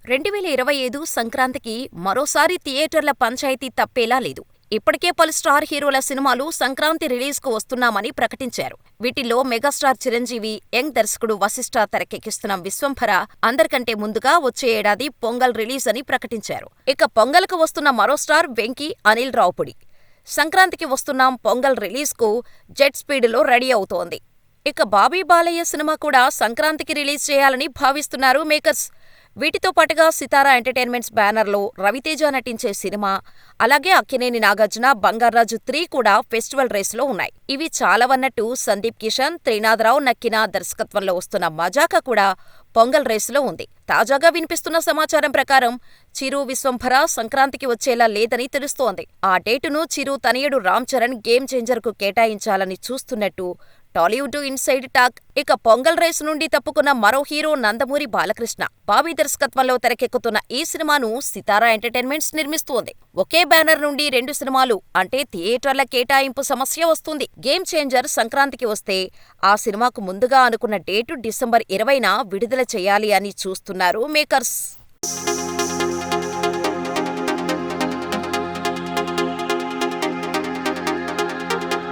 2025 సంక్రాంతికి మరోసారి థియేటర్ల పంచాయతీ తప్పేలా లేదు. ఇప్పటికే పలు స్టార్ హీరోల సినిమాలు సంక్రాంతి రిలీజ్కు వస్తున్నామని ప్రకటించారు. వీటిల్లో మెగాస్టార్ చిరంజీవి, యంగ్ దర్శకుడు వశిష్ఠ తెరకెక్కిస్తున్న విశ్వంభర అందరికంటే ముందుగా వచ్చే ఏడాది పొంగల్ రిలీజ్ అని ప్రకటించారు. ఇక పొంగల్కు వస్తున్న మరో స్టార్ వెంకీ, అనిల్ రావుపుడి. సంక్రాంతికి వస్తున్నాం పొంగల్ రిలీజ్కు జెట్ స్పీడ్లో రెడీ అవుతోంది. ఇక బాబీ బాలయ్య సినిమా కూడా సంక్రాంతికి రిలీజ్ చేయాలని భావిస్తున్నారు మేకర్స్. వీటితో పాటుగా సితారా ఎంటర్టైన్మెంట్స్ బ్యానర్లో రవితేజ నటించే సినిమా, అలాగే అక్కినేని నాగార్జున, బంగార్రాజు 3 కూడా ఫెస్టివల్ రేసులో ఉన్నాయి. ఇవి చాలవన్నట్టు సందీప్ కిషన్, త్రినాథరావు నక్కిన దర్శకత్వంలో వస్తున్న మజాకా కూడా పొంగల్ రేసులో ఉంది. తాజాగా వినిపిస్తున్న సమాచారం ప్రకారం చిరు, విశ్వంభర సంక్రాంతికి వచ్చేలా లేదని తెలుస్తోంది. ఆ డేటును చిరు తనయుడు రామ్ చరణ్ గేమ్ చేంజర్కు కేటాయించాలని చూస్తున్నట్టు టాలీవుడ్ ఇన్సైడ్ టాక్. ఇక పొంగల్ రేసు నుండి తప్పుకున్న మరో హీరో నందమూరి బాలకృష్ణ. బాబీ దర్శకత్వంలో తెరకెక్కుతున్న ఈ సినిమాను సితారా ఎంటర్టైన్మెంట్స్ నిర్మిస్తోంది. ఒకే బ్యానర్ నుండి 2 సినిమాలు అంటే థియేటర్ల కేటాయింపు సమస్య వస్తుంది. గేమ్ చేంజర్ సంక్రాంతికి వస్తే ఆ సినిమాకు ముందుగా అనుకున్న డేటు డిసెంబర్ 20న విడుదల చేయాలి అని చూస్తున్నారు మేకర్స్.